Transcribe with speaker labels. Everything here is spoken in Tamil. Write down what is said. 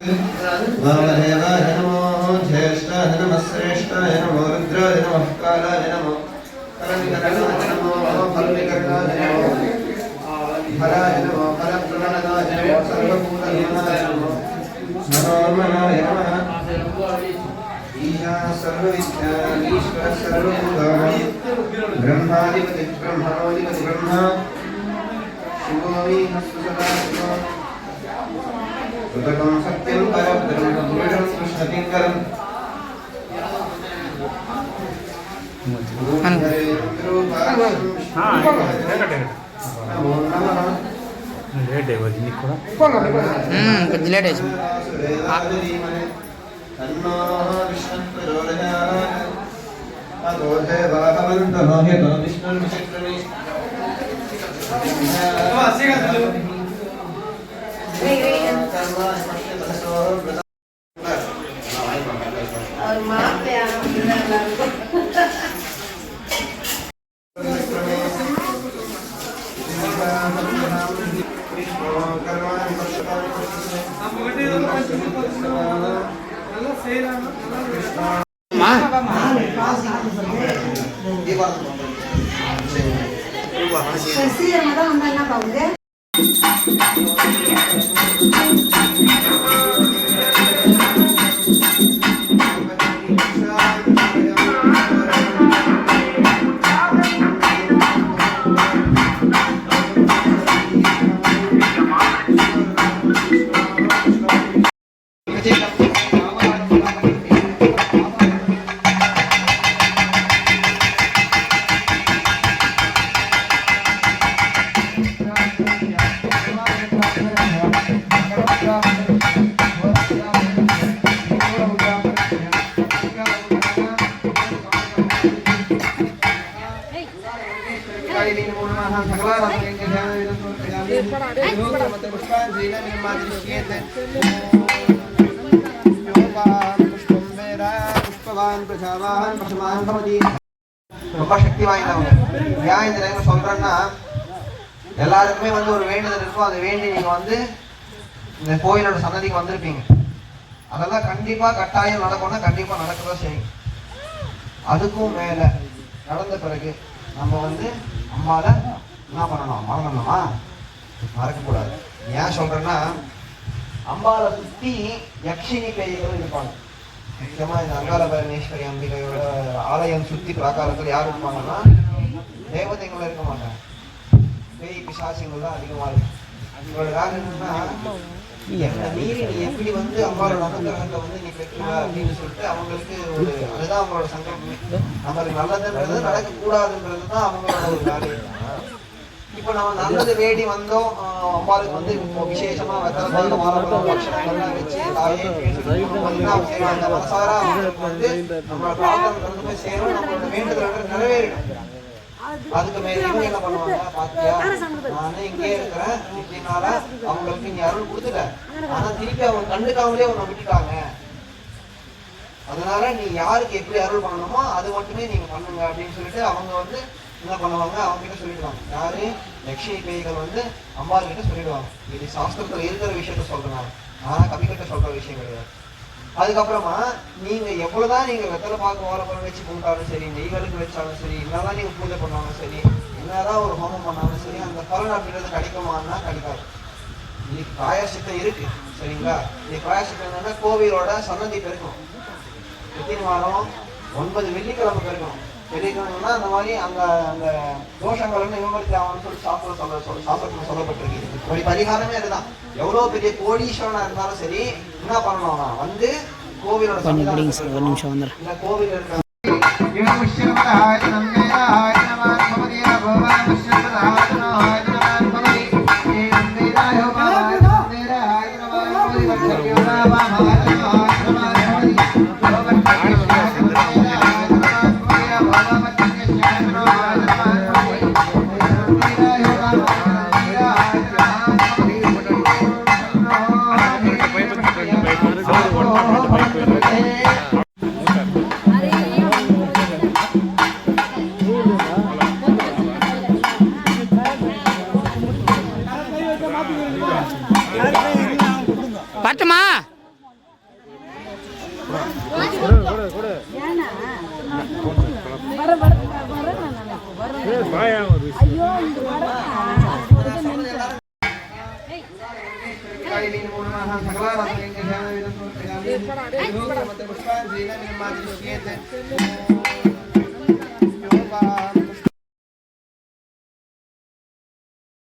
Speaker 1: वामदेवाय नमो ज्येष्ठाय नमः श्रेष्ठाय नमो रुद्राय नमः कालाय नमो करनिकरणाय नमो फलनिकरणाय नमो फलाय नमो फलप्रदानाय नमो सर्वभूतनियमाय नमो मनोन्मनाय नमः ईशा सर्वविद्या ईश्वर सर्वभूतानि ब्रह्माधिपति ब्रह्मणोऽधिपति ब्रह्मा शिवोऽमि हस्तसदा शिवो सुतकं सत्यं परब्रह्मं दृढं कृष्णपिङ्गलम्
Speaker 2: లేట్ అయిపోయింది నీకు కూడా
Speaker 3: కొద్ది లేట్ అయింది
Speaker 1: ரொம்ப சக்தி வாய்ந்தவங்க. ஏன் இந்த டைம்ல சொல்றேன்னா, எல்லாருக்குமே வந்து ஒரு வேண்டுதல் இருக்கும். அதை வேண்டி நீங்க வந்து இந்த கோயிலோட சன்னதிக்கு வந்திருப்பீங்க. அதெல்லாம் கண்டிப்பா கட்டாயம் நடக்கும்னா கண்டிப்பா நடக்கதான் செய்யும். அதுக்கும் மேல நடந்த பிறகு நம்ம வந்து அம்மால என்ன பண்ணணும், மறந்துடணுமா? மறக்கக்கூடாது. ஏன் சொல்றேன்னா, அம்பாவை சுத்தி யக்ஷினி பேய்கள் இருப்பாங்க. முக்கியமா இந்த அங்காள பரமேஸ்வரி அம்பிகையோட ஆலயம் சுத்தி பிராகாரத்தில் யார் இருப்பாங்கன்னா, தேவதைகள் இருக்க மாட்டாங்க, பேய் பிசாசிகள் தான் அதிகமா இருக்கும். இவரோட காரணம் என்னன்னா, மீறி நீ எப்படி வந்து அம்பாவோட அனுகிரகத்தை வந்து நீ பெற்றுவ அப்படின்னு சொல்லிட்டு அவங்களுக்கு ஒரு, அதுதான் அவங்களோட சங்கல்பமே. நம்மளுக்கு நல்லதுன்றது நடக்கக்கூடாதுன்றது தான் அவங்களோட ஒரு காரியம். இப்போ நம்ம நல்லது வேடி வந்தோம், அம்பாளுக்கு வந்து விசேஷமா வெத்தலை மாறப்படும் பட்சணங்கள்லாம் வச்சு தாயே அந்த மனசாரா அவங்களுக்கு வந்து நம்மளோட பிரார்த்தனை போய் சேரும், நம்மளோட வேண்டுதல் நிறைவேறிடும். அதுக்கு மேல இவங்க என்ன பண்ணுவாங்க, பாத்தியா நானே இங்கே இருக்கிறேன் இப்படினால அவங்களுக்கு நீ அருள் கொடுத்துட்ட, ஆனா திருப்பி அவங்க கண்டுக்காமலே உன்னை விட்டுட்டாங்க, அதனால நீ யாருக்கு எப்படி அருள் பண்ணணுமோ அது மட்டுமே நீங்க பண்ணுங்க அப்படின்னு சொல்லிட்டு அவங்க வந்து என்ன பண்ணுவாங்க, அவங்க கிட்ட சொல்லிடுவாங்க. யாரு, யக்ஷினி பேய்கள் வந்து அம்பாள் கிட்ட சொல்லிடுவாங்க. இது சாஸ்திரத்துல இருக்கிற விஷயத்த சொல்றேன், ஆனா கவிக்கிட்ட சொல்ற விஷயம் கிடையாது. அதுக்கப்புறமா நீங்க எவ்வளவுதான் நீங்க வெத்தலை பாக்கு ஓரப்புறம் வச்சு கும்பிட்டாலும் சரி, நெய்களுக்கு வச்சாலும் சரி, என்னதான் நீங்க பூஜை பண்ணாலும் சரி, என்னதான் ஒரு ஹோமம் பண்ணாலும் சரி, அந்த பலன் அப்படின்றது கிடைக்குமான்னா கிடைக்காது. இன்னைக்கு பிராயசித்தம் இருக்கு சரிங்களா. இன்னைக்கு பிராயசித்தம் என்னன்னா, கோவிலோட சன்னதி பெருக்கணும். எத்தனை வாரம் 9 வெள்ளிக்கிழமை பெருக்கணும். பெருக்கணும்னா அந்த மாதிரி அந்த அந்த தோஷங்கள் நிவர்த்தி ஆகும்னு சொல்லி சாஸ்திரத்தில் சொல்லப்பட்டிருக்கு. ஒரு பரிகாரமே அதுதான். எவ்வளவு பெரிய கோடீஸ்வரனா இருந்தாலும் சரி, என்ன பண்ணணும்னா வந்து கோவிலோட இந்த கோவில் இருக்க
Speaker 3: பட்டுமா